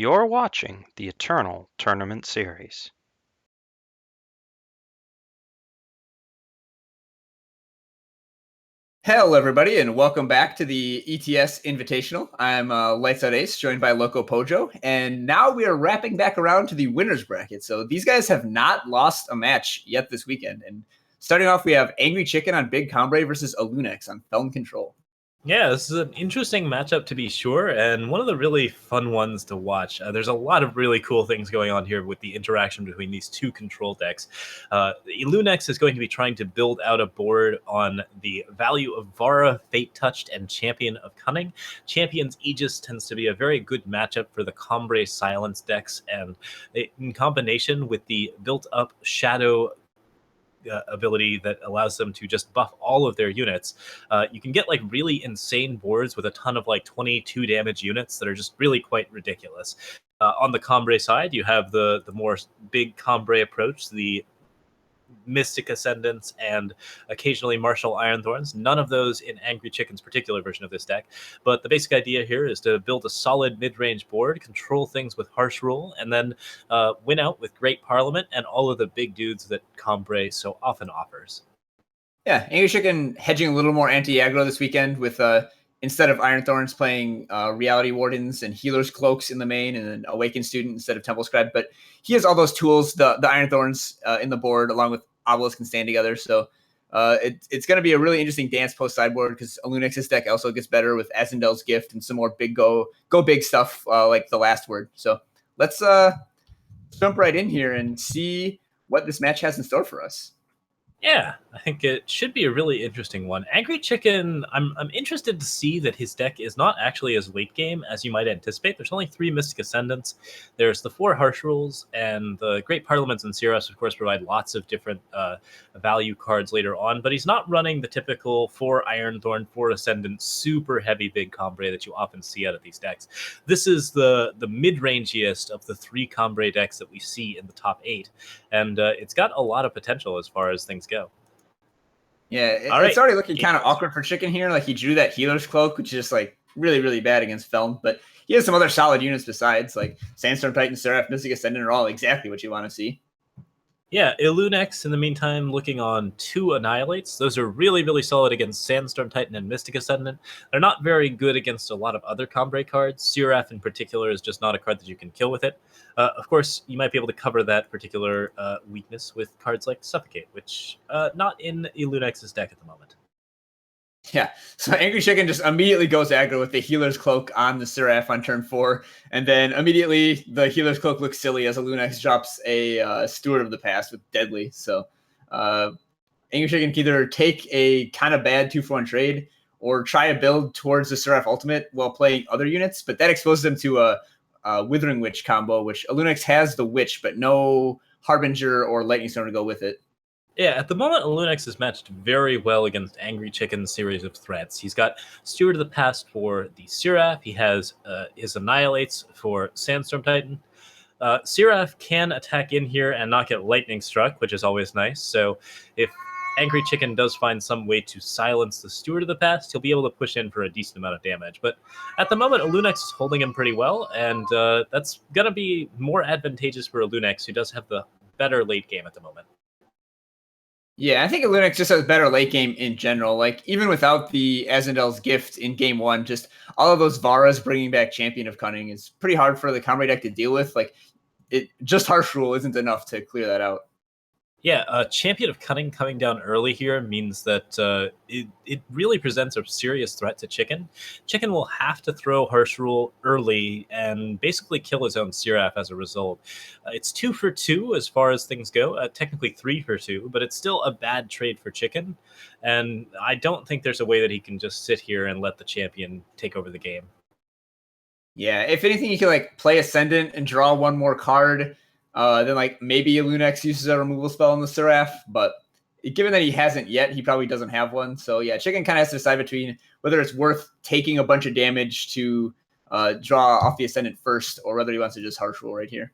You're watching the Eternal Tournament Series. Hello, everybody, and welcome back to the ETS Invitational. I'm LightsOutAce, joined by LocoPojo, and now we are wrapping back around to the winner's bracket. So these guys have not lost a match yet this weekend. And starting off, we have Angry Chicken on Big Combre versus Alunex on Felon Control. Yeah, this is an interesting matchup to be sure, and one of the really fun ones to watch. There's a lot of really cool things going on here with the interaction between these two control decks. Lunex is going to be trying to build out a board on the value of Vara, Fate Touched, and Champion of Cunning. Champion's Aegis tends to be a very good matchup for the Combre Silence decks, and in combination with the built-up Shadow ability that allows them to just buff all of their units, you can get like really insane boards with a ton of like 22 damage units that are just really quite ridiculous. On the Combre side, you have the more big Combre approach, the Mystic Ascendants, and occasionally Martial Iron Thorns. None of those in Angry Chicken's particular version of this deck. But the basic idea here is to build a solid mid-range board, control things with Harsh Rule, and then win out with Great Parliament and all of the big dudes that Combre so often offers. Yeah, Angry Chicken hedging a little more anti-aggro this weekend with instead of Iron Thorns playing Reality Wardens and Healer's Cloaks in the main and an Awakened Student instead of Temple Scribe. But he has all those tools, the Iron Thorns in the board, along with Obelisk can stand together. So it's going to be a really interesting dance post sideboard because Alunex's deck also gets better with Azendel's Gift and some more big go big stuff like the last word. So let's jump right in here and see what this match has in store for us. Yeah, I think it should be a really interesting one. Angry Chicken, I'm interested to see that his deck is not actually as late game as you might anticipate. There's only 3 Mystic Ascendants. There's the 4 Harsh Rules, and the Great Parliaments and Seras, of course, provide lots of different value cards later on, but he's not running the typical 4 Iron Thorn, 4 Ascendant, super heavy big Combre that you often see out of these decks. This is the mid-rangiest of the 3 Combre decks that we see in the top 8, and it's got a lot of potential as far as things go. Yeah, it's already looking kind of awkward for Chicken here. Like he drew that Healer's Cloak, which is just like really, really bad against Felm. But he has some other solid units besides, like Sandstorm Titan, Seraph, Mystic Ascendant are all exactly what you want to see. Yeah, Ilunex, in the meantime, looking on 2 Annihilates. Those are really, really solid against Sandstorm Titan and Mystic Ascendant. They're not very good against a lot of other Combre cards. Seraph, in particular, is just not a card that you can kill with it. Of course, you might be able to cover that particular weakness with cards like Suffocate, which not in Ilunex's deck at the moment. Yeah, so Angry Chicken just immediately goes aggro with the Healer's Cloak on the Seraph on turn 4, and then immediately the Healer's Cloak looks silly as Alunex drops a Steward of the Past with Deadly. So Angry Chicken can either take a kind of bad 2-for-1 trade or try a build towards the Seraph Ultimate while playing other units, but that exposes them to a Withering Witch combo, which Alunex has the Witch, but no Harbinger or Lightning Storm to go with it. Yeah, at the moment, Lunex is matched very well against Angry Chicken's series of threats. He's got Steward of the Past for the Seraph. He has his Annihilates for Sandstorm Titan. Seraph can attack in here and not get Lightning Struck, which is always nice. So if Angry Chicken does find some way to silence the Steward of the Past, he'll be able to push in for a decent amount of damage. But at the moment, Lunex is holding him pretty well, and that's going to be more advantageous for Lunex, who does have the better late game at the moment. Yeah, I think Alunex just has better late game in general. Like, even without the Azendel's Gift in game 1, just all of those Varas bringing back Champion of Cunning is pretty hard for the Combre deck to deal with. Like, just Harsh Rule isn't enough to clear that out. Yeah, Champion of Cunning coming down early here means that it really presents a serious threat to Chicken. Chicken will have to throw Harsh Rule early and basically kill his own Seraph as a result. It's 2 for 2 as far as things go, technically 3 for 2, but it's still a bad trade for Chicken, and I don't think there's a way that he can just sit here and let the Champion take over the game. Yeah, if anything, you can like play Ascendant and draw one more card. Then like maybe Lunex uses a removal spell on the Seraph, but given that he hasn't yet, he probably doesn't have one. So yeah, Chicken kind of has to decide between whether it's worth taking a bunch of damage to draw off the Ascendant first, or whether he wants to just Harsh Rule right here.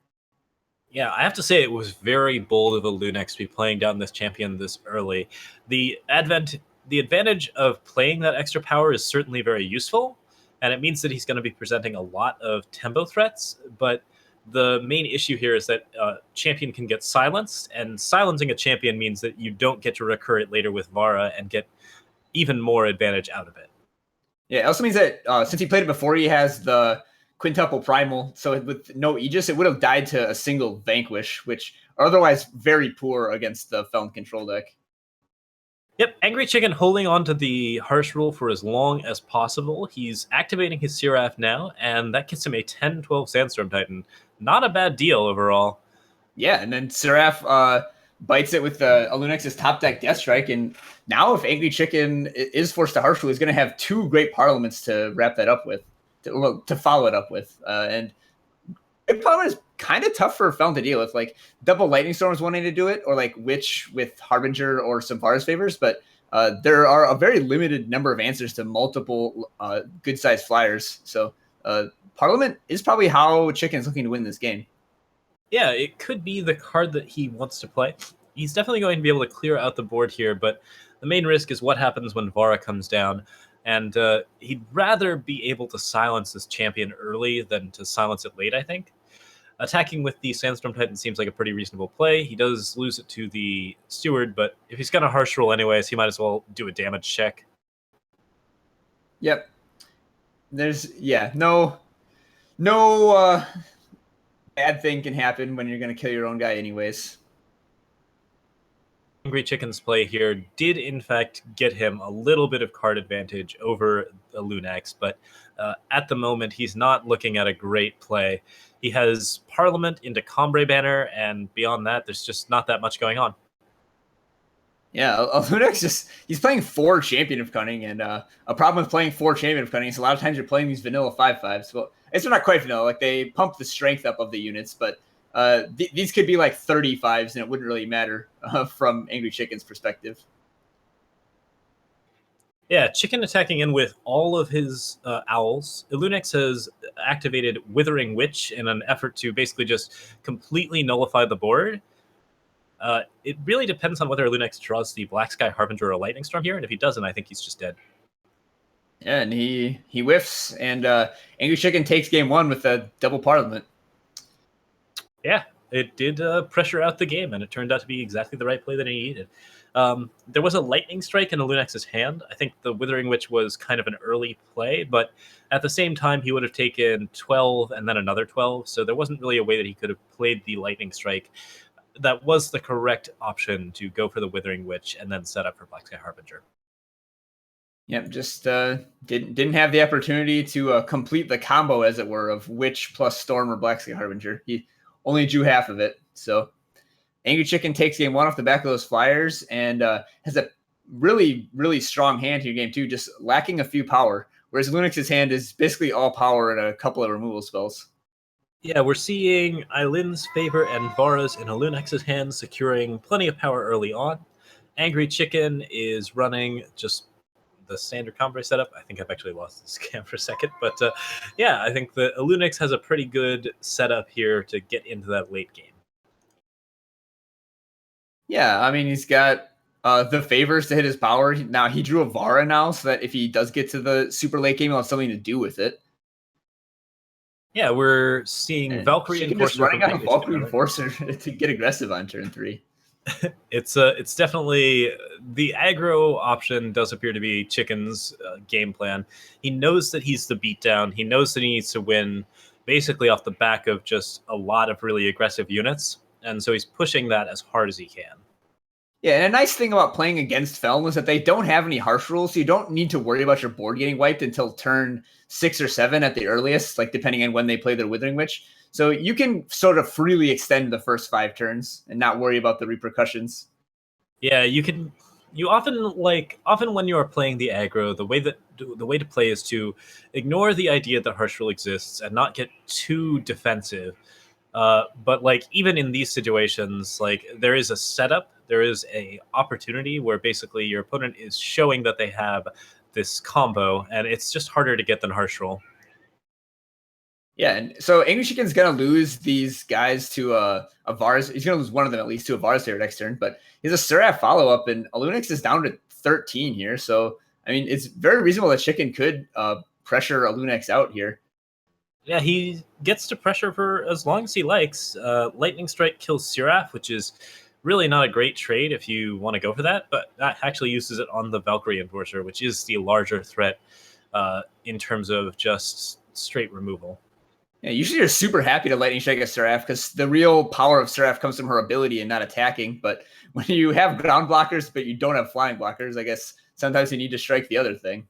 Yeah, I have to say it was very bold of Lunex to be playing down this Champion this early. The advantage of playing that extra power is certainly very useful, and it means that he's going to be presenting a lot of tempo threats, but the main issue here is that champion can get silenced, and silencing a champion means that you don't get to recur it later with Vara and get even more advantage out of it. Yeah, it also means that since he played it before, he has the quintuple primal, so with no Aegis, it would have died to a single Vanquish, which are otherwise very poor against the Felon control deck. Yep, Angry Chicken holding on to the Harsh Rule for as long as possible. He's activating his Seraph now, and that gets him a 10-12 Sandstorm Titan. Not a bad deal overall. Yeah, and then Seraph bites it with Alunex's top deck Death Strike, and now if Angry Chicken is forced to Harsh Rule, he's going to have two great Parliaments to wrap that up with, to follow it up with. And Great Parliament is kind of tough for Felon to deal with. Like, double Lightning Storm is wanting to do it, or like Witch with Harbinger or some Vara's favors, but there are a very limited number of answers to multiple good-sized flyers. So Parliament is probably how Chicken's looking to win this game. Yeah, it could be the card that he wants to play. He's definitely going to be able to clear out the board here, but the main risk is what happens when Vara comes down. And he'd rather be able to silence this champion early than to silence it late, I think. Attacking with the Sandstorm Titan seems like a pretty reasonable play. He does lose it to the Steward, but if he's going to Harsh Roll anyways, he might as well do a damage check. Yep. There's, no bad thing can happen when you're going to kill your own guy anyways. Angry Chicken's play here did, in fact, get him a little bit of card advantage over the Lunax, but at the moment, he's not looking at a great play. He has Parliament into Combre Banner, and beyond that, there's just not that much going on. Yeah, Lunax he's playing 4 Champion of Cunning, and a problem with playing 4 Champion of Cunning is a lot of times you're playing these vanilla 5/5s. Well, it's not quite vanilla, like they pump the strength up of the units, but these could be like 35s, and it wouldn't really matter from Angry Chicken's perspective. Yeah, Chicken attacking in with all of his owls. Illunex has activated Withering Witch in an effort to basically just completely nullify the board. It really depends on whether Illunex draws the Black Sky Harbinger or Lightning Storm here, and if he doesn't, I think he's just dead. Yeah, and he whiffs, and Angry Chicken takes game 1 with a double Parliament. Yeah, it did pressure out the game, and it turned out to be exactly the right play that he needed. There was a Lightning Strike in Illunex's hand. I think the Withering Witch was kind of an early play, but at the same time, he would have taken 12 and then another 12, so there wasn't really a way that he could have played the Lightning Strike. That was the correct option, to go for the Withering Witch and then set up for Black Sky Harbinger. Yep, just didn't have the opportunity to complete the combo, as it were, of Witch plus Storm or Black Sky Harbinger. He only drew half of it, so Angry Chicken takes game 1 off the back of those flyers, and has a really, really strong hand here game 2, just lacking a few power, whereas Lunex's hand is basically all power and a couple of removal spells. Yeah, we're seeing Eilin's Favor and Vara's in Ilunex's hand, securing plenty of power early on. Angry Chicken is running just the standard combo setup. I think I've actually lost this cam for a second, but yeah, I think the Illunex has a pretty good setup here to get into that late game. Yeah, I mean, he's got the favors to hit his power. Now, he drew a Vara now, so that if he does get to the super late game, he'll have something to do with it. Yeah, we're seeing And Valkyrie Chicken Enforcer. just running out of Valkyrie Enforcer to get aggressive on turn 3. It's definitely the aggro option does appear to be Chicken's game plan. He knows that he's the beatdown. He knows that he needs to win basically off the back of just a lot of really aggressive units, and so he's pushing that as hard as he can. Yeah, and a nice thing about playing against Felon is that they don't have any harsh rules, so you don't need to worry about your board getting wiped until turn 6 or 7 at the earliest, like depending on when they play their Withering Witch. So you can sort of freely extend the first 5 turns and not worry about the repercussions. Yeah, you often when you are playing the aggro, the way to play is to ignore the idea that harsh rule exists and not get too defensive. But like even in these situations, like there is a setup, there is a opportunity where basically your opponent is showing that they have this combo, and it's just harder to get than harsh roll. Yeah, and so Angry Chicken's gonna lose these guys to a Vars. He's gonna lose one of them at least to a Vars here next turn, but he's a Seraph follow-up, and Alunix is down to 13 here. So I mean, it's very reasonable that Chicken could pressure a Lunex out here. Yeah, he gets to pressure for as long as he likes. Lightning Strike kills Seraph, which is really not a great trade if you want to go for that, but that actually uses it on the Valkyrie Enforcer, which is the larger threat in terms of just straight removal. Yeah, usually you're super happy to Lightning Strike a Seraph because the real power of Seraph comes from her ability and not attacking. But when you have ground blockers but you don't have flying blockers, I guess sometimes you need to strike the other thing.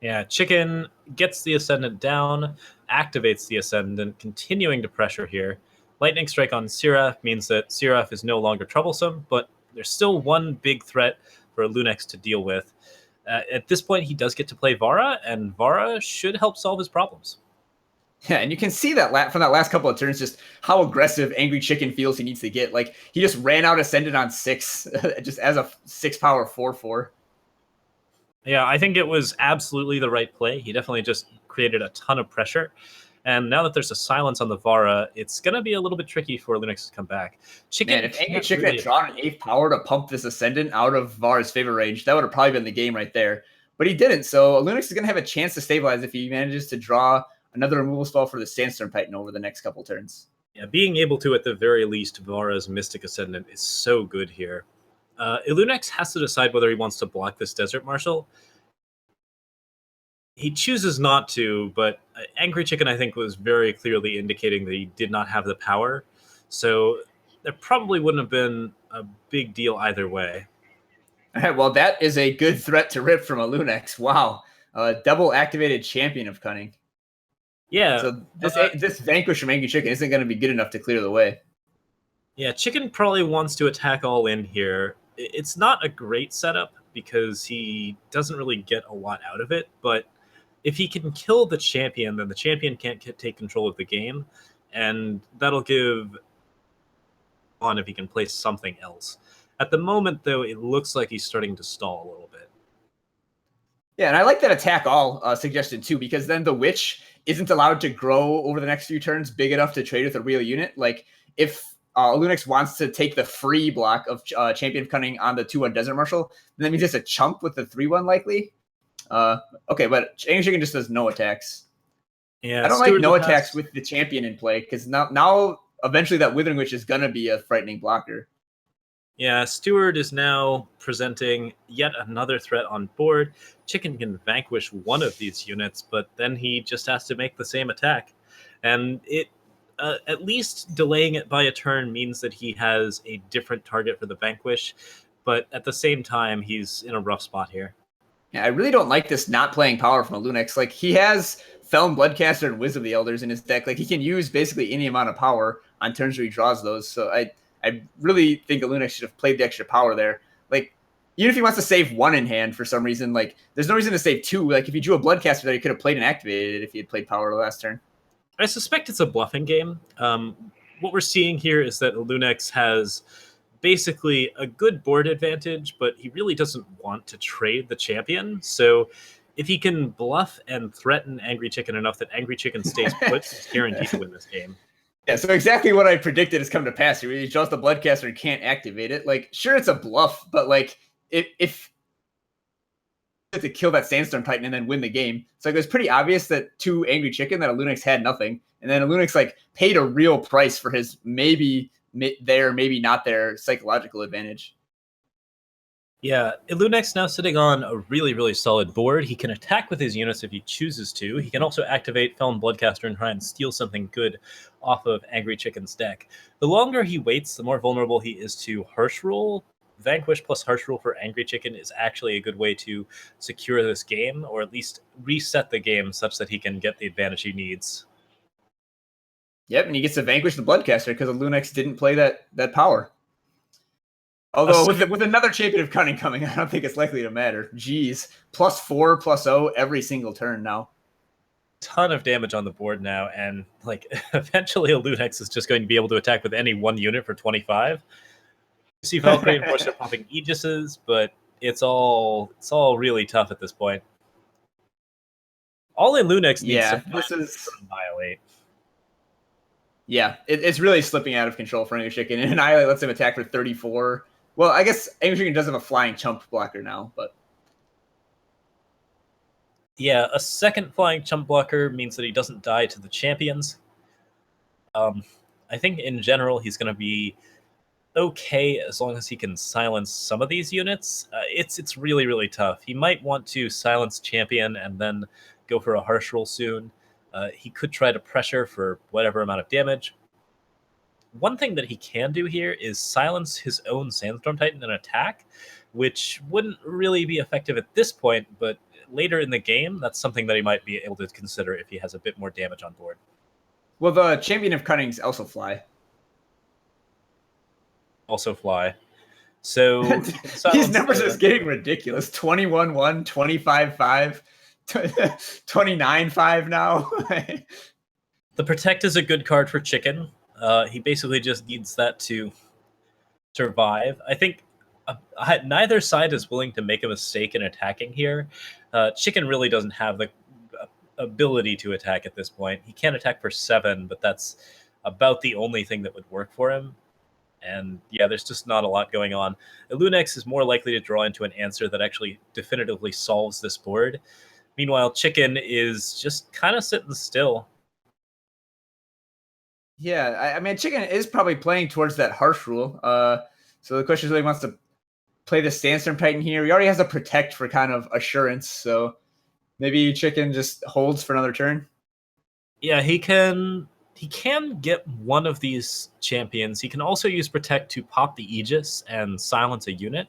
Yeah, Chicken gets the Ascendant down, activates the Ascendant, continuing to pressure here. Lightning Strike on Seraph means that Seraph is no longer troublesome, but there's still one big threat for Lunex to deal with. At this point, he does get to play Vara, and Vara should help solve his problems. Yeah, and you can see that from that last couple of turns, just how aggressive Angry Chicken feels he needs to get. Like, he just ran out Ascendant on 6, just as a 6 power 4/4. Yeah, I think it was absolutely the right play. He definitely just created a ton of pressure. And now that there's a silence on the Vara, it's going to be a little bit tricky for Lunex to come back. Man, if Angry Chicken had drawn an 8th power to pump this Ascendant out of Vara's favor range, that would have probably been the game right there. But he didn't, so Lunex is going to have a chance to stabilize if he manages to draw another removal spell for the Sandstorm Titan over the next couple turns. Yeah, being able to, at the very least, Vara's Mystic Ascendant is so good here. Lunex has to decide whether he wants to block this Desert Marshal. He chooses not to, but Angry Chicken, I think, was very clearly indicating that he did not have the power. So there probably wouldn't have been a big deal either way. All right, well, that is a good threat to rip from a Lunex. Wow. Double activated Champion of Cunning. Yeah. So this Vanquish from Angry Chicken isn't going to be good enough to clear the way. Yeah, Chicken probably wants to attack all in here. It's not a great setup because he doesn't really get a lot out of it, but if he can kill the champion, then the champion can't take control of the game, and that'll give on if he can play something else. At the moment, though, it looks like he's starting to stall a little bit. Yeah, and I like that attack all suggestion too, because then the Witch isn't allowed to grow over the next few turns big enough to trade with a real unit. Like, if Lunex wants to take the free block of Champion of Cunning on the 2/1 Desert Marshal, then that means it's a chump with the 3/1 likely. Okay, but Angry Chicken just does no attacks. Yeah, I don't like no attacks with the champion in play, because now eventually that Withering Witch is going to be a frightening blocker. Yeah, Steward is now presenting yet another threat on board. Chicken can vanquish one of these units, but then he just has to make the same attack. And it at least delaying it by a turn means that he has a different target for the vanquish, but at the same time, he's in a rough spot here. Yeah, I really don't like this not playing power from a Lunex. Like, he has Felon Bloodcaster and Wisdom of the Elders in his deck. Like, he can use basically any amount of power on turns where he draws those. So I really think a Lunex should have played the extra power there. Like, even if he wants to save 1 in hand for some reason, like, there's no reason to save 2. Like, if he drew a Bloodcaster there, he could have played and activated it if he had played power last turn. I suspect it's a bluffing game. What we're seeing here is that Lunex has basically a good board advantage, but he really doesn't want to trade the champion. So if he can bluff and threaten Angry Chicken enough that Angry Chicken stays put, he's guaranteed to win this game. Yeah, so exactly what I predicted has come to pass. He draws the Bloodcaster and can't activate it. Like, sure, it's a bluff, but like, if to kill that Sandstorm Titan and then win the game. So like, it was pretty obvious that to Angry Chicken that a Lunex had nothing, and then a Lunex like paid a real price for his maybe there, maybe not there psychological advantage. Yeah, Lunex now sitting on a really, really solid board. He can attack with his units if he chooses to. He can also activate Felon Bloodcaster and try and steal something good off of Angry Chicken's deck. The longer he waits, the more vulnerable he is to Harsh Rule. Vanquish plus Harsh Rule for Angry Chicken is actually a good way to secure this game, or at least reset the game such that he can get the advantage he needs. Yep, and he gets to vanquish the Bloodcaster because the Lunex didn't play that power. Although with another Champion of Cunning coming, I don't think it's likely to matter. Jeez, +4, +0 every single turn now. Ton of damage on the board now, and like eventually a Lunex is just going to be able to attack with any one unit for 25. You see Valkyrie Enforcer popping Aegises, but it's all really tough at this point. All in Lunex needs to Annihilate. Yeah, it's really slipping out of control for Angry Chicken, and Annihilate lets him attack for 34. Well, I guess Angry Chicken does have a flying chump blocker now, but Yeah, a second flying chump blocker means that he doesn't die to the champions. I think in general he's going to be okay as long as he can silence some of these units. It's really, really tough. He might want to silence champion and then go for a harsh roll soon. He could try to pressure for whatever amount of damage. One thing that he can do here is silence his own Sandstorm Titan and attack, which wouldn't really be effective at this point, but later in the game, that's something that he might be able to consider if he has a bit more damage on board. Well, the Champion of Cunnings also fly. Also fly. So these numbers are getting ridiculous. 21-1, 25-5, 29-5 now. The Protect is a good card for Chicken. He basically just needs that to survive. I think neither side is willing to make a mistake in attacking here. Chicken really doesn't have the ability to attack at this point. He can attack for 7, but that's about the only thing that would work for him. And yeah, there's just not a lot going on. Illunex is more likely to draw into an answer that actually definitively solves this board. Meanwhile, Chicken is just kind of sitting still. Yeah, I mean, Chicken is probably playing towards that harsh rule. So the question is really wants to play the Sandstorm Titan here. He already has a Protect for kind of assurance, so maybe Chicken just holds for another turn. Yeah, he can get one of these champions. He can also use Protect to pop the Aegis and silence a unit.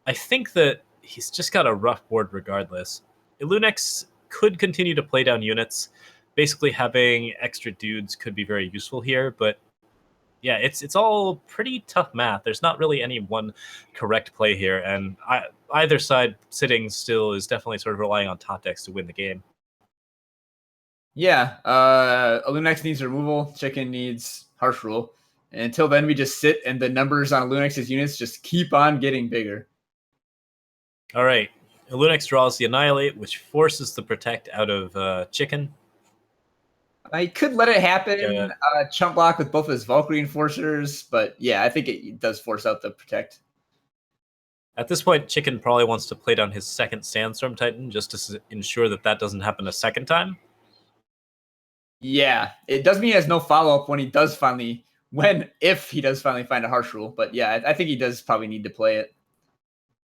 I think that he's just got a rough board regardless. Illunex could continue to play down units. Basically, having extra dudes could be very useful here, but yeah, it's all pretty tough math. There's not really any one correct play here, and either side sitting still is definitely sort of relying on top decks to win the game. Yeah, Illunex needs removal. Chicken needs harsh rule. And until then, we just sit, and the numbers on Illunex's units just keep on getting bigger. All right, Illunex draws the Annihilate, which forces the Protect out of Chicken. I could let it happen, chump block with both his Valkyrie Enforcers, but yeah, I think it does force out the Protect. At this point, Chicken probably wants to play down his second Sandstorm Titan just to ensure that that doesn't happen a second time. Yeah, it does mean he has no follow-up when he does finally, if he does finally find a harsh rule. But yeah, I think he does probably need to play it.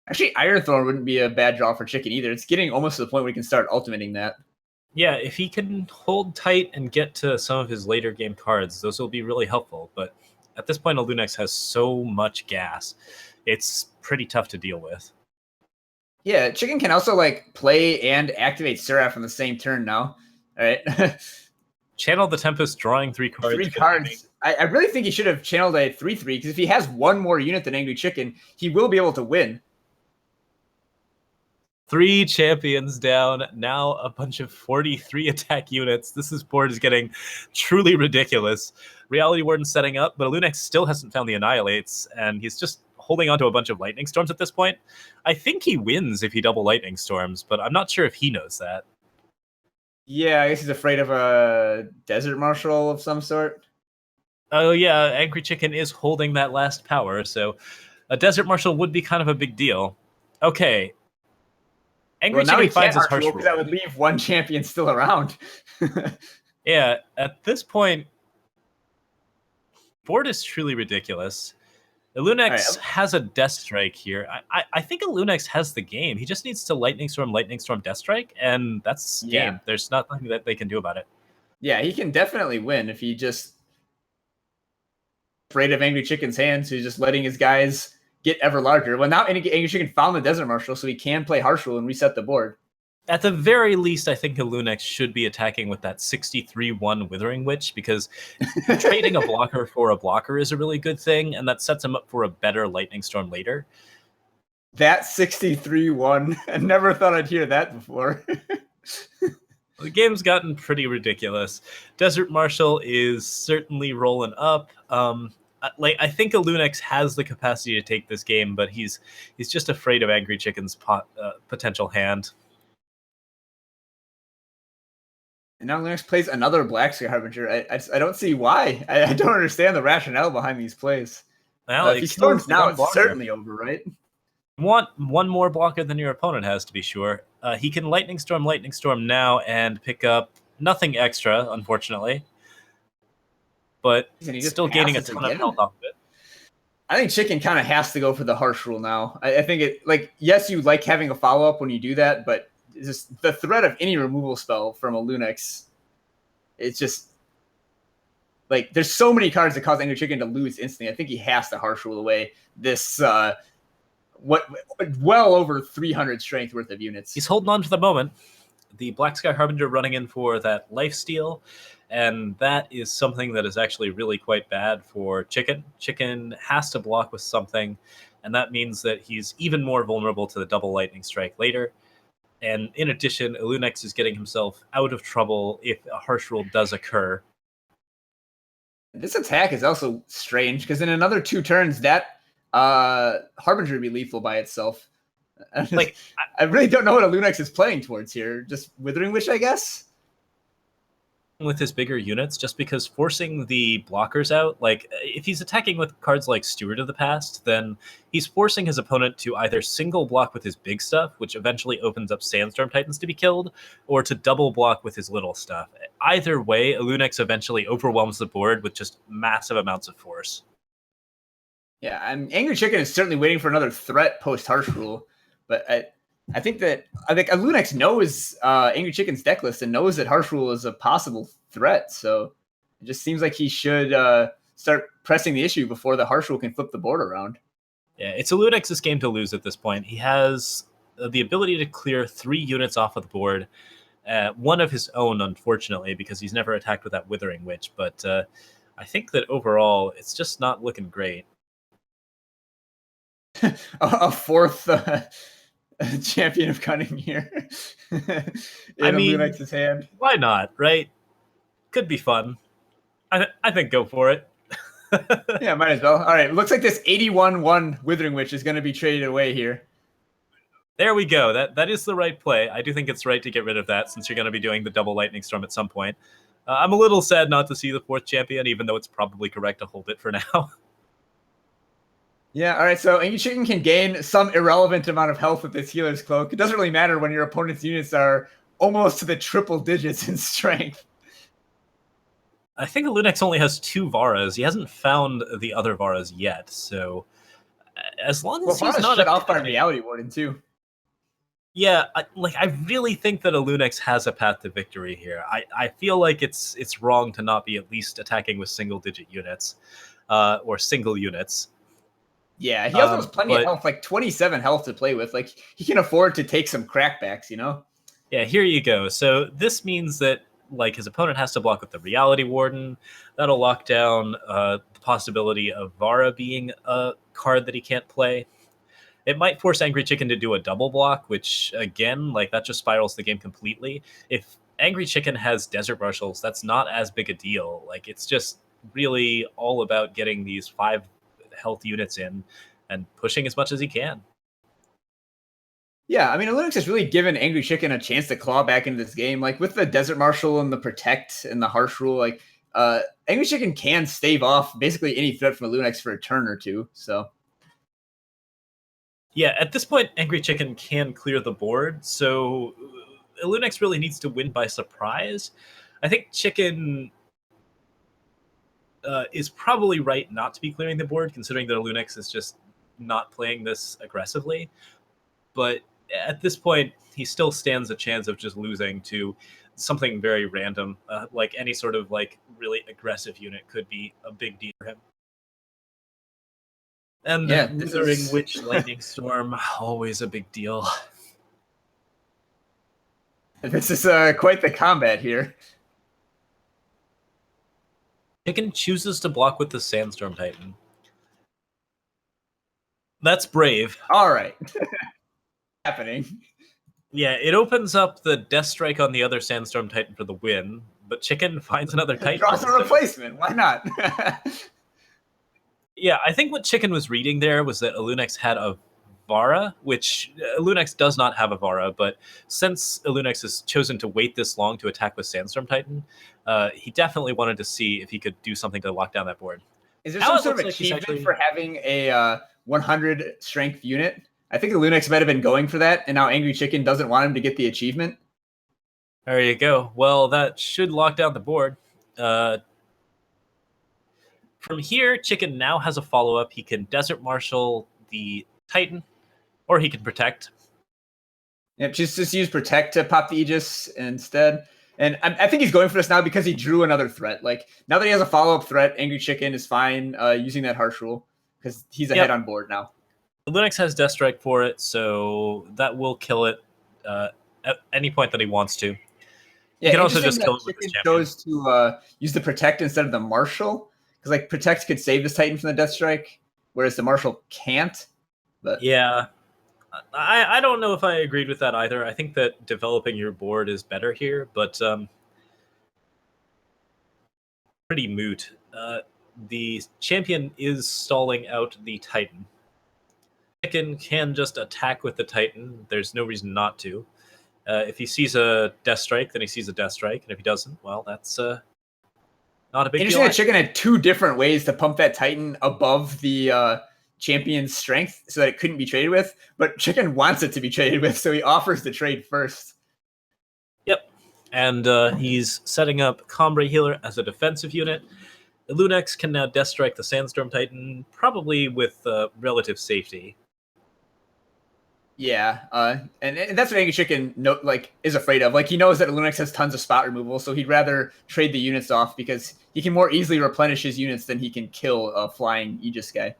Actually, Iron Thorn wouldn't be a bad draw for Chicken either. It's getting almost to the point where he can start ultimating that. Yeah, if he can hold tight and get to some of his later game cards, those will be really helpful. But at this point, Illunex has so much gas, it's pretty tough to deal with. Yeah, Chicken can also play and activate Seraph on the same turn now. All right. Channel the Tempest, drawing 3 cards. 3 cards. I really think he should have channeled a 3/3 because if he has one more unit than Angry Chicken, he will be able to win. 3 champions down, now a bunch of 43 attack units. This board is getting truly ridiculous. Reality Warden setting up, but Illunex still hasn't found the Annihilates, and he's just holding on to a bunch of Lightning Storms at this point. I think he wins if he double Lightning Storms, but I'm not sure if he knows that. Yeah, I guess he's afraid of a Desert Marshal of some sort. Oh yeah, Angry Chicken is holding that last power, so a Desert Marshal would be kind of a big deal. Okay. Angry Chicken finds his harsh rule. That would leave one champion still around. Yeah, at this point, board is truly ridiculous. Illunex has a Death Strike here. I think Illunex has the game. He just needs to Lightning Storm, Death Strike, and that's game. There's nothing that they can do about it. Yeah, he can definitely win if he just afraid of Angry Chicken's hands, who's just letting his guys get ever larger. Well, now Angry Chicken found the Desert Marshal, so he can play Harsh Rule and reset the board. At the very least, I think Illunex should be attacking with that 63-1 Withering Witch, because trading a blocker for a blocker is a really good thing, and that sets him up for a better Lightning Storm later. That 63-1, I never thought I'd hear that before. The game's gotten pretty ridiculous. Desert Marshal is certainly rolling up. I think Illunex has the capacity to take this game, but he's just afraid of Angry Chicken's potential hand. And now Illunex plays another Black Sky Harbinger. I don't see why. I don't understand the rationale behind these plays. Well, if he storms now, it's certainly over, right? Want one more blocker than your opponent has, to be sure. He can Lightning Storm now and pick up nothing extra, unfortunately. But And he just still gaining a passes ton of again? health off of it. I think Chicken kind of has to go for the harsh rule now. I think it, like, yes, you like having a follow up when you do that, but just the threat of any removal spell from a Lunex, it's just like there's so many cards that cause Angry Chicken to lose instantly. I think he has to harsh rule away this well over 300 strength worth of units. He's holding on for the moment. The Black Sky Harbinger running in for that lifesteal, and that is something that is actually really quite bad for Chicken. Chicken has to block with something, and that means that he's even more vulnerable to the double lightning strike later. And in addition, Lunex is getting himself out of trouble if a harsh rule does occur. This attack is also strange because in another 2 turns, that Harbinger would be lethal by itself. Like, I really don't know what a Lunex is playing towards here. Just Withering Wish, I guess? With his bigger units, just because forcing the blockers out, like if he's attacking with cards like Steward of the Past, then he's forcing his opponent to either single block with his big stuff, which eventually opens up Sandstorm Titans to be killed, or to double block with his little stuff. Either way, Lunex eventually overwhelms the board with just massive amounts of force. Yeah, Angry Chicken is certainly waiting for another threat post Harsh Rule, but I think a Lunex knows Angry Chicken's deck list and knows that Harsh Rule is a possible threat. So it just seems like he should start pressing the issue before the Harsh Rule can flip the board around. Yeah, it's a Lunex's game to lose at this point. He has the ability to clear 3 units off of the board. One of his own, unfortunately, because he's never attacked with that Withering Witch. But I think that overall, it's just not looking great. A 4th champion of cunning here. I mean, Lunex's hand. Why not, right? Could be fun. I think go for it. Yeah, might as well. All right, looks like this 81-1 Withering Witch is going to be traded away here. There we go. That is the right play. I do think it's right to get rid of that since you're going to be doing the double Lightning Storm at some point. I'm a little sad not to see the 4th champion, even though it's probably correct to hold it for now. Yeah, all right, so Angry Chicken can gain some irrelevant amount of health with this Healer's Cloak. It doesn't really matter when your opponent's units are almost to the triple digits in strength. I think Lunex only has 2 Varas. He hasn't found the other Varas yet, so as long as he's not shut off by Reality Warden too. Yeah, I really think that a Lunex has a path to victory here. I feel like it's wrong to not be at least attacking with single-digit units, or single units. Yeah, he also has plenty of health, like 27 health to play with. Like, he can afford to take some crackbacks, you know? Yeah, here you go. So this means that, like, his opponent has to block with the Reality Warden. That'll lock down the possibility of Vara being a card that he can't play. It might force Angry Chicken to do a double block, which, again, like, that just spirals the game completely. If Angry Chicken has Desert Marshals, that's not as big a deal. Like, it's just really all about getting these 5 health units in and pushing as much as he can. Yeah, I mean, Linux has really given Angry Chicken a chance to claw back into this game. Like, with the Desert Marshal and the Protect and the Harsh Rule, like, Angry Chicken can stave off basically any threat from a Lunex for a turn or two, so... Yeah, at this point, Angry Chicken can clear the board, so Lunex really needs to win by surprise. I think Chicken is probably right not to be clearing the board, considering that Lunex is just not playing this aggressively. But at this point, he still stands a chance of just losing to something very random, like any sort of like really aggressive unit could be a big deal for him. And yeah, Withering Witch Lightning Storm, always a big deal. This is quite the combat here. Chicken chooses to block with the Sandstorm Titan. That's brave. All right. Happening. Yeah, it opens up the Death Strike on the other Sandstorm Titan for the win, but Chicken finds another Titan. Draws a replacement. Why not? Yeah, I think what Chicken was reading there was that Lunex had a Vara, which Lunex does not have a Vara, but since Lunex has chosen to wait this long to attack with Sandstorm Titan, he definitely wanted to see if he could do something to lock down that board. Is there some sort of achievement for having a 100 strength unit? I think the Lunex might have been going for that, and now Angry Chicken doesn't want him to get the achievement. There you go. Well, that should lock down the board. From here, Chicken now has a follow-up. He can Desert Marshal the Titan, or he can Protect. Yep, just use Protect to pop the Aegis instead. And I think he's going for this now because he drew another threat. Like, now that he has a follow-up threat, Angry Chicken is fine using that Harsh Rule because he's ahead on board now. Linux has Death Strike for it, so that will kill it at any point that he wants to. Yeah, he can also just kill it with his champion. Chose to use the Protect instead of the Marshal, because like Protect could save this Titan from the Death Strike, whereas the Marshal can't. But yeah, I don't know if I agreed with that either. I think that developing your board is better here, but pretty moot. The champion is stalling out the Titan. Chicken can just attack with the Titan. There's no reason not to. If he sees a Death Strike, then he sees a Death Strike, and if he doesn't, well, that's not a big deal. Interesting that Chicken had two different ways to pump that Titan above the champion's strength so that it couldn't be traded with, but Chicken wants it to be traded with, so he offers the trade first. Yep, and he's setting up Combre Healer as a defensive unit. The Lunex can now Death Strike the Sandstorm Titan, probably with relative safety. Yeah, and that's what Angry Chicken is afraid of. Like, he knows that Lunex has tons of spot removal, so he'd rather trade the units off because he can more easily replenish his units than he can kill a flying Aegis guy.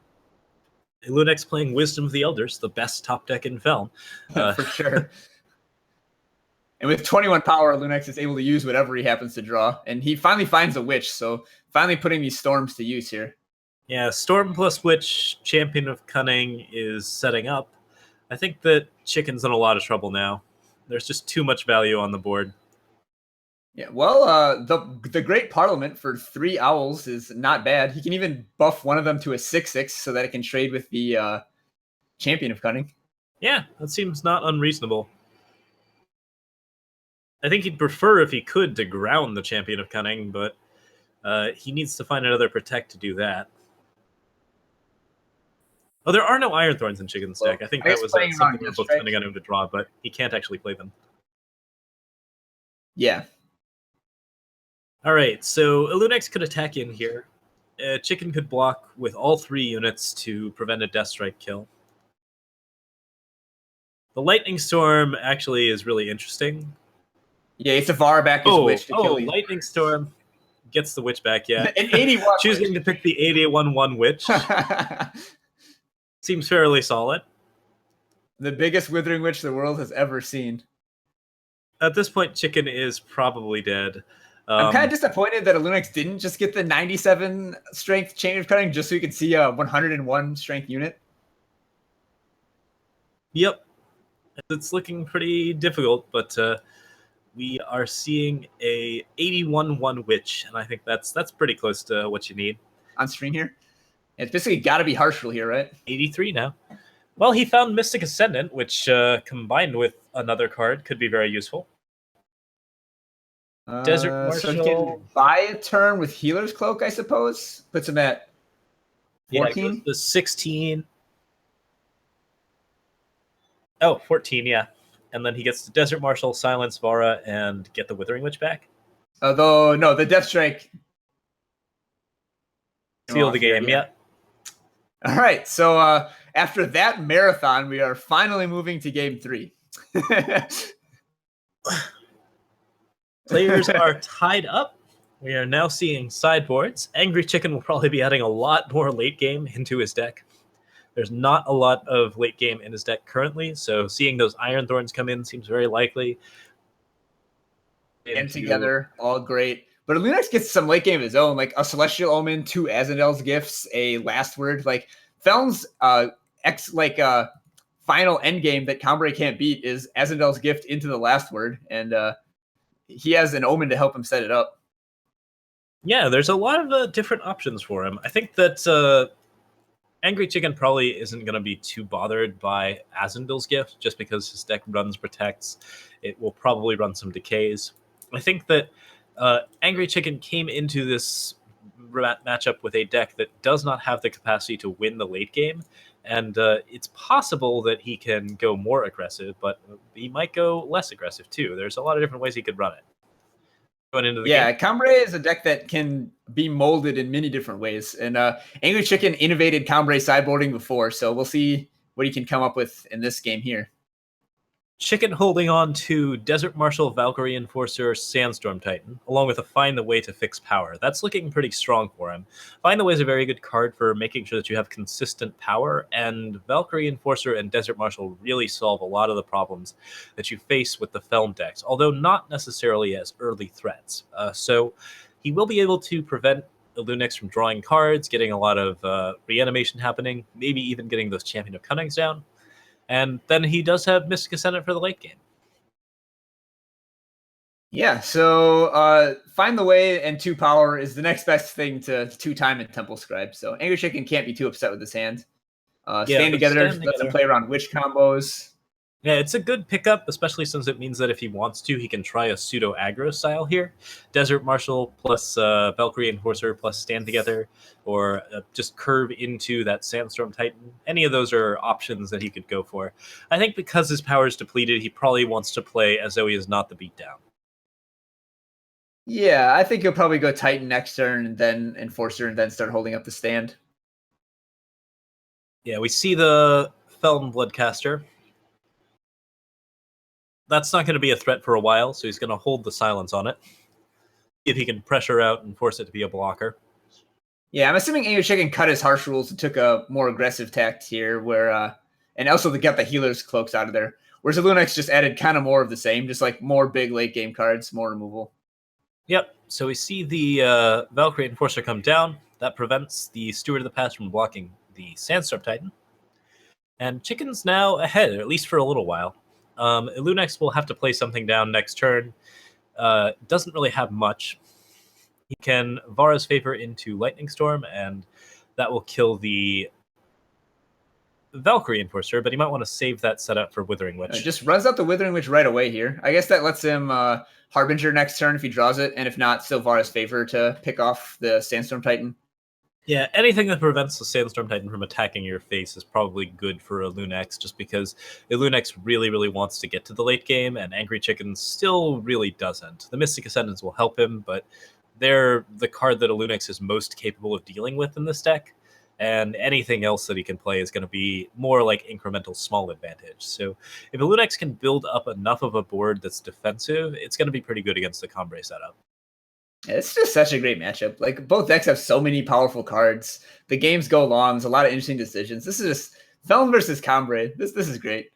Lunex playing Wisdom of the Elders, the best top deck in Feln. For sure. And with 21 power, Lunex is able to use whatever he happens to draw. And he finally finds a Witch, so finally putting these Storms to use here. Yeah, Storm plus Witch, Champion of Cunning is setting up. I think that Chicken's in a lot of trouble now. There's just too much value on the board. Yeah, well, the Great Parliament for 3 Owls is not bad. He can even buff one of them to a 6/6 so that it can trade with the Champion of Cunning. Yeah, that seems not unreasonable. I think he'd prefer if he could to ground the Champion of Cunning, but he needs to find another Protect to do that. Oh, there are no Iron Thorns in Chicken's deck. I think that was something we were both depending on him to draw, but he can't actually play them. Yeah. All right, so Lunex could attack in here. Chicken could block with all 3 units to prevent a Death Strike kill. The Lightning Storm actually is really interesting. Yeah, it's a Var back his Witch to kill these. Lightning Storm gets the Witch back, yeah. An 81 choosing to pick the 81-1 Witch. Seems fairly solid. The biggest Withering Witch the world has ever seen. At this point, Chicken is probably dead. I'm kind of disappointed that Lunex didn't just get the 97 strength Chain of Cutting just so you could see a 101 strength unit. Yep. It's looking pretty difficult, but we are seeing a 81-1 Witch, and I think that's pretty close to what you need. On screen here? It's basically got to be Harsh Rule here, right? 83 now. Well, he found Mystic Ascendant, which combined with another card could be very useful. Desert Marshal. So he can buy a turn with Healer's Cloak, I suppose. Puts him at 14. Yeah, the 16. Oh, 14, yeah. And then he gets the Desert Marshal, Silence Vara, and get the Withering Witch back. Although, no, the Death Strike. Seal the game, yeah. All right, so after that marathon, we are finally moving to Game 3. Players are tied up. We are now seeing sideboards. Angry Chicken will probably be adding a lot more late game into his deck. There's not a lot of late game in his deck currently, so seeing those Iron Thorns come in seems very likely. And together, all great. But Lunex gets some late game of his own, like a Celestial Omen, 2 Azendel's Gifts, a Last Word. Like, Feln's final end game that Combre can't beat is Azendel's Gift into the Last Word, and he has an Omen to help him set it up. Yeah, there's a lot of different options for him. I think that Angry Chicken probably isn't going to be too bothered by Azendel's Gift, just because his deck runs Protects. It will probably run some Decays. I think that Angry Chicken came into this matchup with a deck that does not have the capacity to win the late game, And it's possible that he can go more aggressive, but he might go less aggressive too. There's a lot of different ways he could run it. Going into the game. Cambrai is a deck that can be molded in many different ways. And Angry Chicken innovated Cambrai sideboarding before, so we'll see what he can come up with in this game here. Chicken holding on to Desert Marshal, Valkyrie Enforcer, Sandstorm Titan, along with a Find the Way to fix power. That's looking pretty strong for him. Find the Way is a very good card for making sure that you have consistent power, and Valkyrie Enforcer and Desert Marshal really solve a lot of the problems that you face with the Felm decks, although not necessarily as early threats. So he will be able to prevent Illunex from drawing cards, getting a lot of reanimation happening, maybe even getting those Champion of Cunnings down. And then he does have Mystic Ascendant for the late game. Yeah, so Find the Way and 2 power is the next best thing to 2-time in Temple Scribe. So Angry Chicken can't be too upset with his hand. Stand Together lets him play around witch combos. Yeah, it's a good pickup, especially since it means that if he wants to, he can try a pseudo-aggro style here. Desert Marshal plus Valkyrie Enforcer plus Stand Together, or just curve into that Sandstorm Titan. Any of those are options that he could go for. I think because his power is depleted, he probably wants to play as though he is not the beatdown. Yeah, I think he'll probably go Titan next turn, and then Enforcer, and then start holding up the stand. Yeah, we see the Felm Bloodcaster. That's not going to be a threat for a while, so he's going to hold the silence on it. If he can pressure out and force it to be a blocker. Yeah, I'm assuming Angry Chicken cut his harsh rules and took a more aggressive tact here, where and also to get the healer's cloaks out of there. Whereas Illunex just added kind of more of the same, just like more big late game cards, more removal. Yep, so we see the Valkyrie Enforcer come down. That prevents the Steward of the Past from blocking the Sandstorm Titan. And Chicken's now ahead, at least for a little while. Illunex will have to play something down next turn. Doesn't really have much. He can Vara's Favor into Lightning Storm, and that will kill the Valkyrie Enforcer, but he might want to save that setup for Withering Witch. Just runs out the Withering Witch right away here. I guess that lets him Harbinger next turn if he draws it, and if not, still Vara's Favor to pick off the Sandstorm Titan. Yeah, anything that prevents the Sandstorm Titan from attacking your face is probably good for Illunex, just because Illunex really, really wants to get to the late game, and Angry Chicken still really doesn't. The Mystic Ascendants will help him, but they're the card that Illunex is most capable of dealing with in this deck, and anything else that he can play is going to be more like incremental small advantage. So if Illunex can build up enough of a board that's defensive, it's going to be pretty good against the Cambrai setup. It's just such a great matchup. Like, both decks have so many powerful cards. The games go long. There's a lot of interesting decisions. This is just Felm versus Cambrai. This is great.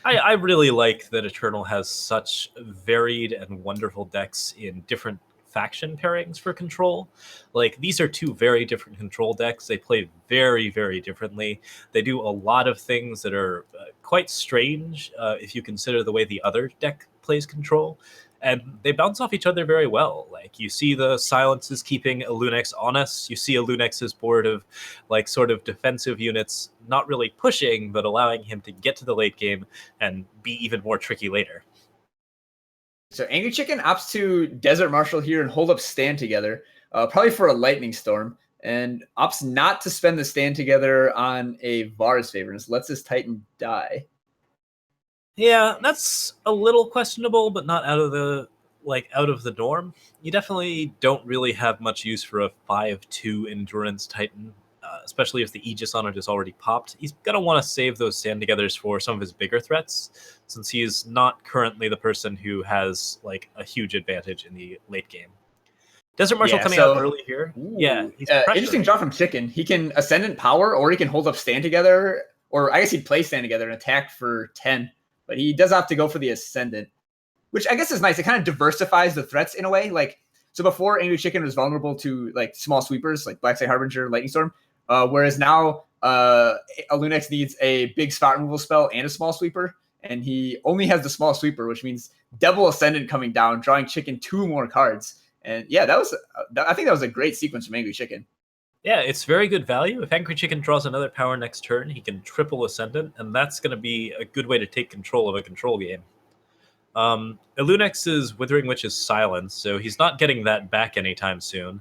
I really like that Eternal has such varied and wonderful decks in different faction pairings for control. Like, these are 2 very different control decks. They play very, very differently. They do a lot of things that are quite strange if you consider the way the other deck plays control. And they bounce off each other very well. Like, you see the silences keeping Illunex honest. You see Illunex's board of, like, sort of defensive units not really pushing, but allowing him to get to the late game and be even more tricky later. So Angry Chicken opts to Desert Marshal here and hold up Stand Together, probably for a Lightning Storm, and opts not to spend the Stand Together on a Vara's Favor, and lets his Titan die. Yeah, that's a little questionable, but not out of the norm. You definitely don't really have much use for a 5/2 Endurance Titan, especially if the Aegis on it is already popped. He's going to want to save those Stand Togethers for some of his bigger threats, since he is not currently the person who has like a huge advantage in the late game. Desert Marshal coming out early here. Yeah, he's interesting draw from Chicken. He can Ascendant Power, or he can hold up Stand Together, or I guess he'd play Stand Together and attack for 10. But he does have to go for the Ascendant, which I guess is nice. It kind of diversifies the threats in a way. Like, so before, Angry Chicken was vulnerable to like small sweepers, like Black Site Harbinger, Lightning Storm, whereas now Illunex needs a big spot removal spell and a small sweeper, and he only has the small sweeper, which means double Ascendant coming down, drawing Chicken 2 more cards. And yeah, I think that was a great sequence from Angry Chicken. Yeah, it's very good value. If Angry Chicken draws another power next turn, he can triple Ascendant, and that's going to be a good way to take control of a control game. Illunex's Withering Witch is silenced, so he's not getting that back anytime soon.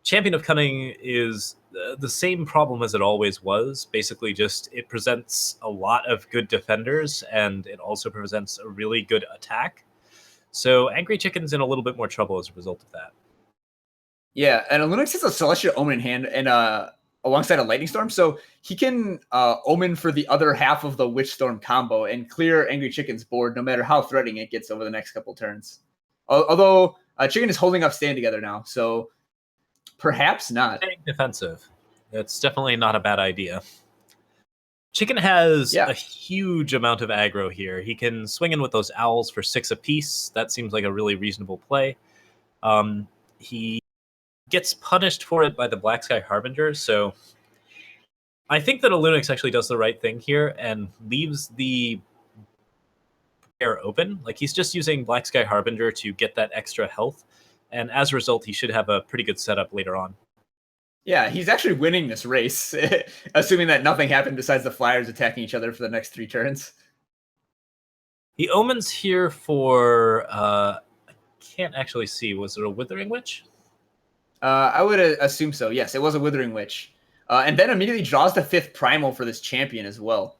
Champion of Cunning is the same problem as it always was. Basically, just it presents a lot of good defenders, and it also presents a really good attack. So Angry Chicken's in a little bit more trouble as a result of that. Yeah, and Lunix has a Celestial Omen in hand and alongside a Lightning Storm, so he can Omen for the other half of the Witch Storm combo and clear Angry Chicken's board no matter how threatening it gets over the next couple turns. Although Chicken is holding up Stand Together now, so perhaps not. Staying defensive. That's definitely not a bad idea. Chicken has a huge amount of aggro here. He can swing in with those owls for 6 apiece. That seems like a really reasonable play. He gets punished for it by the Black Sky Harbinger, so I think that Alunix actually does the right thing here and leaves the air open. Like, he's just using Black Sky Harbinger to get that extra health, and as a result, he should have a pretty good setup later on. Yeah, he's actually winning this race, assuming that nothing happened besides the Flyers attacking each other for the next 3 turns. He omens here for, I can't actually see, was it a Withering Witch? I would assume so. Yes, it was a Withering Witch. And then immediately draws the 5th Primal for this champion as well.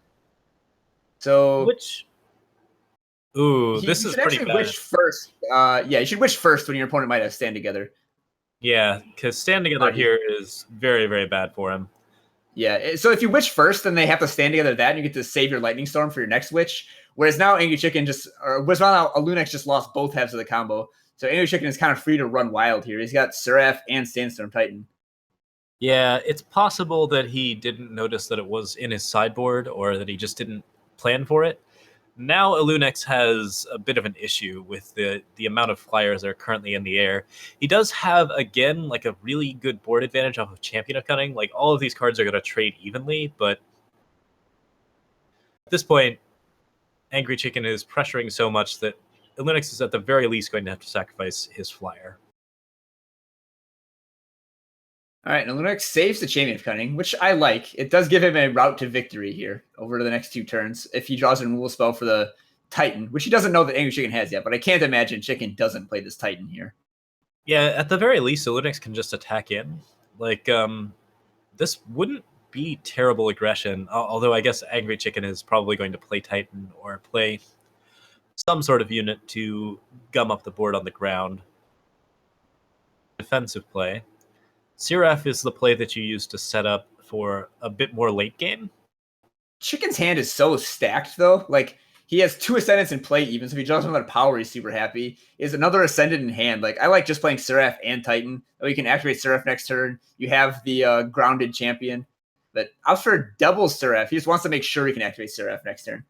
So... Which... Ooh, this is pretty bad. Wish first. Yeah, you should wish first when your opponent might have Stand Together. Yeah, because Stand Together here is very, very bad for him. Yeah, so if you Witch first, then they have to Stand Together that, and you get to save your Lightning Storm for your next Witch. Whereas now Angry Chicken now Alunix just lost both halves of the combo. So Angry Chicken is kind of free to run wild here. He's got Seraph and Sandstorm Titan. Yeah, it's possible that he didn't notice that it was in his sideboard, or that he just didn't plan for it. Now Alunix has a bit of an issue with the amount of flyers that are currently in the air. He does have, again, like a really good board advantage off of Champion of Cunning. Like, all of these cards are going to trade evenly, but at this point, Angry Chicken is pressuring so much that Alunix is at the very least going to have to sacrifice his flyer. All right, and Alunix saves the Champion of Cunning, which I like. It does give him a route to victory here over the next 2 turns if he draws a removal spell for the Titan, which he doesn't know that Angry Chicken has yet, but I can't imagine Chicken doesn't play this Titan here. Yeah, at the very least, Alunix can just attack in. Like, this wouldn't be terrible aggression, although I guess Angry Chicken is probably going to play Titan or play some sort of unit to gum up the board on the ground. Defensive play. Seraph is the play that you use to set up for a bit more late game. Chicken's hand is so stacked, though. Like, he has 2 Ascendants in play even, so if he draws another power, he's super happy. He has another Ascendant in hand. Like, I like just playing Seraph and Titan. You can activate Seraph next turn. You have the grounded champion. But out for double Seraph. He just wants to make sure he can activate Seraph next turn.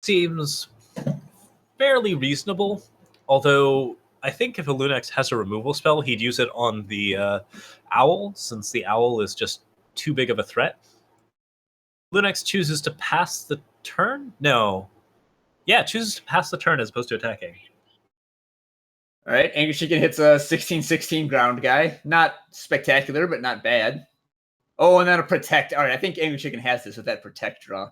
Seems fairly reasonable, although I think if Alunix has a removal spell, he'd use it on the Owl, since the Owl is just too big of a threat. Alunix chooses to pass the turn? No. Yeah, chooses to pass the turn as opposed to attacking. All right, Angry Chicken hits a 16-16 ground guy. Not spectacular, but not bad. Oh, and then a Protect. All right, I think Angry Chicken has this with that Protect draw.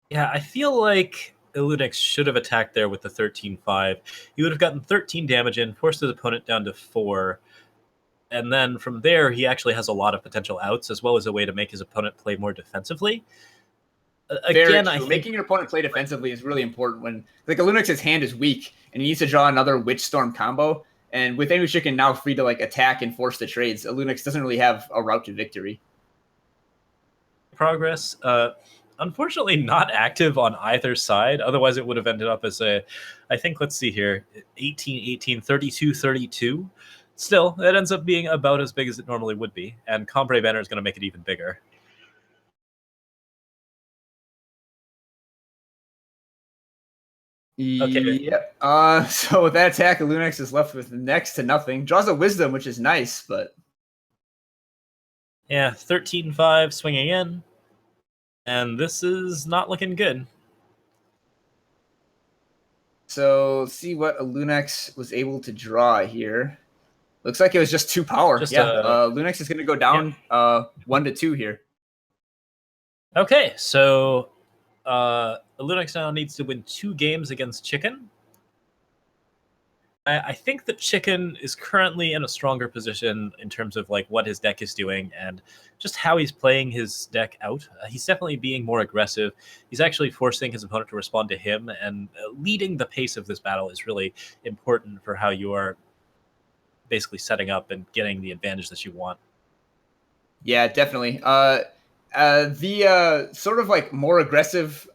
Yeah, I feel like Alunix should have attacked there with the 13-5. He would have gotten 13 damage in, forced his opponent down to 4. And then from there, he actually has a lot of potential outs, as well as a way to make his opponent play more defensively. Again, I think making your opponent play defensively is really important when, like, Alunix's hand is weak, and he needs to draw another Witch Storm combo. And with Angry Chicken now free to, like, attack and force the trades, Alunix doesn't really have a route to victory. Progress. Unfortunately, not active on either side. Otherwise, it would have ended up as a, I think, let's see here, 18-18, 32-32. Still, it ends up being about as big as it normally would be, and Combre Banner is going to make it even bigger. Okay. Yep. So with that attack, Alunix is left with next to nothing. Draws a Wisdom, which is nice, but... Yeah, 13-5 swinging in. And this is not looking good. So let's see what Alunix was able to draw here. Looks like it was just 2 power. Alunix is going to go down 1-2 here. Okay, so Alunix now needs to win 2 games against Chicken. I think that Chicken is currently in a stronger position in terms of like what his deck is doing and just how he's playing his deck out. He's definitely being more aggressive. He's actually forcing his opponent to respond to him, and leading the pace of this battle is really important for how you are basically setting up and getting the advantage that you want. Yeah, definitely. The sort of like more aggressive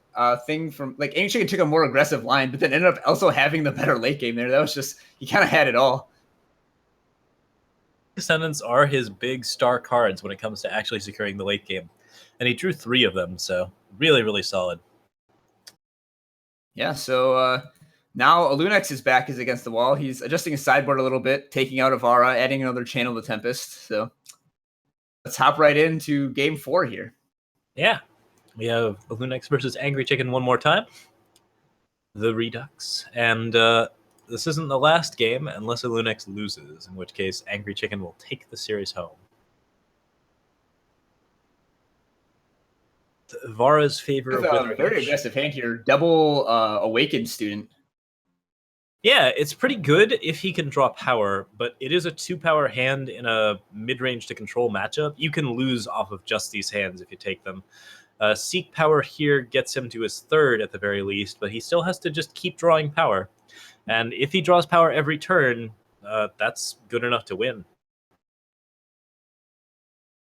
thing from like Angry Chicken took a more aggressive line, but then ended up also having the better late game there. That was just, he kind of had it all. Descendants are his big star cards when it comes to actually securing the late game, and he drew 3 of them, so really, really solid. Yeah, so now Alunex is back, is against the wall. He's adjusting his sideboard a little bit, taking out Avara, adding another Channel the Tempest. So let's hop right into game 4 here. Yeah, we have Alunex versus Angry Chicken one more time. The Redux, and this isn't the last game unless Alunex loses, in which case Angry Chicken will take the series home. Vara's favor of A very aggressive hand here. Double Awakened Student. Yeah, it's pretty good if he can draw power, but it is a 2-power hand in a mid-range to control matchup. You can lose off of just these hands if you take them. Seek power here gets him to his 3rd at the very least, but he still has to just keep drawing power. And if he draws power every turn, that's good enough to win.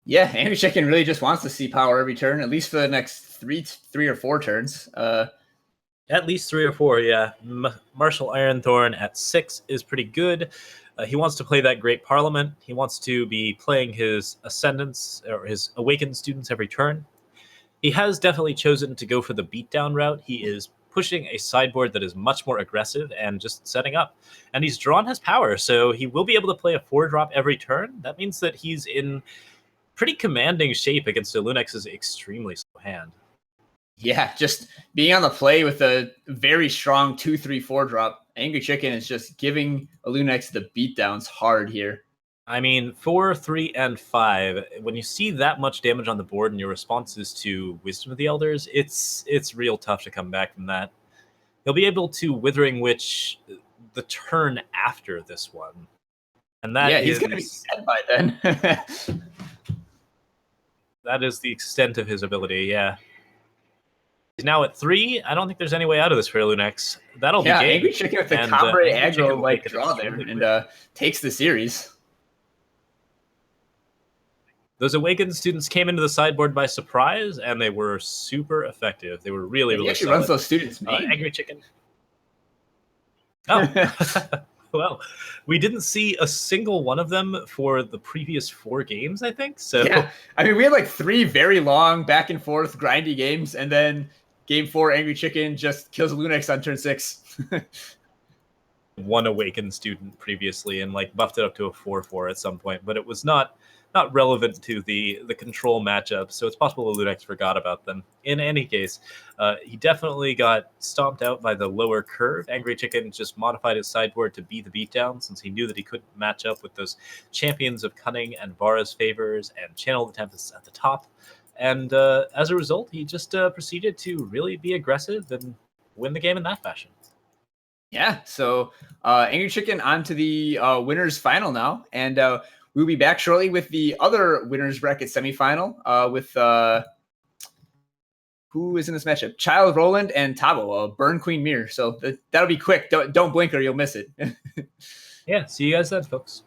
Yeah, Angry Chicken really just wants to see power every turn, at least for the next three or four turns. At least 3 or 4, yeah. Martial Ironthorn at 6 is pretty good. He wants to play that Great Parliament. He wants to be playing his Ascendants or his Awakened Students every turn. He has definitely chosen to go for the beatdown route. He is pushing a sideboard that is much more aggressive and just setting up. And he's drawn his power, so he will be able to play a 4-drop every turn. That means that he's in pretty commanding shape against Alunex's extremely slow hand. Yeah, just being on the play with a very strong 2-3-4 drop. Angry Chicken is just giving Alunex the beatdowns hard here. I mean, 4, 3, and 5, when you see that much damage on the board and your response is to Wisdom of the Elders, it's real tough to come back from that. He'll be able to Withering Witch the turn after this one. And that he's going to be dead by then. That is the extent of his ability, yeah. He's now at 3. I don't think there's any way out of this for Alunex. That'll be game. Angry Chicken with the Combre aggro like draw there and takes the series. Those Awakened Students came into the sideboard by surprise, and they were super effective. They were really, really actually solid. Runs those students, Angry Chicken. Oh, well, we didn't see a single one of them for the previous 4 games, I think. So yeah, I mean, we had like 3 very long back and forth grindy games, and then game 4, Angry Chicken just kills Alunex on turn 6. One Awakened Student previously and like buffed it up to a 4/4 at some point, but it was not relevant to the control matchup, so it's possible Alunex forgot about them. In any case, he definitely got stomped out by the lower curve. Angry Chicken just modified his sideboard to be the beatdown since he knew that he couldn't match up with those Champions of Cunning and Vara's Favors and Channel the Tempest at the top. And as a result, he just proceeded to really be aggressive and win the game in that fashion. Yeah, so Angry Chicken on to the winners final now, and we'll be back shortly with the other winners bracket semifinal with who is in this matchup? Child Roland and Tabo, Burn Queen Mirror. So that'll be quick. Don't blink or you'll miss it. Yeah, see you guys then, folks.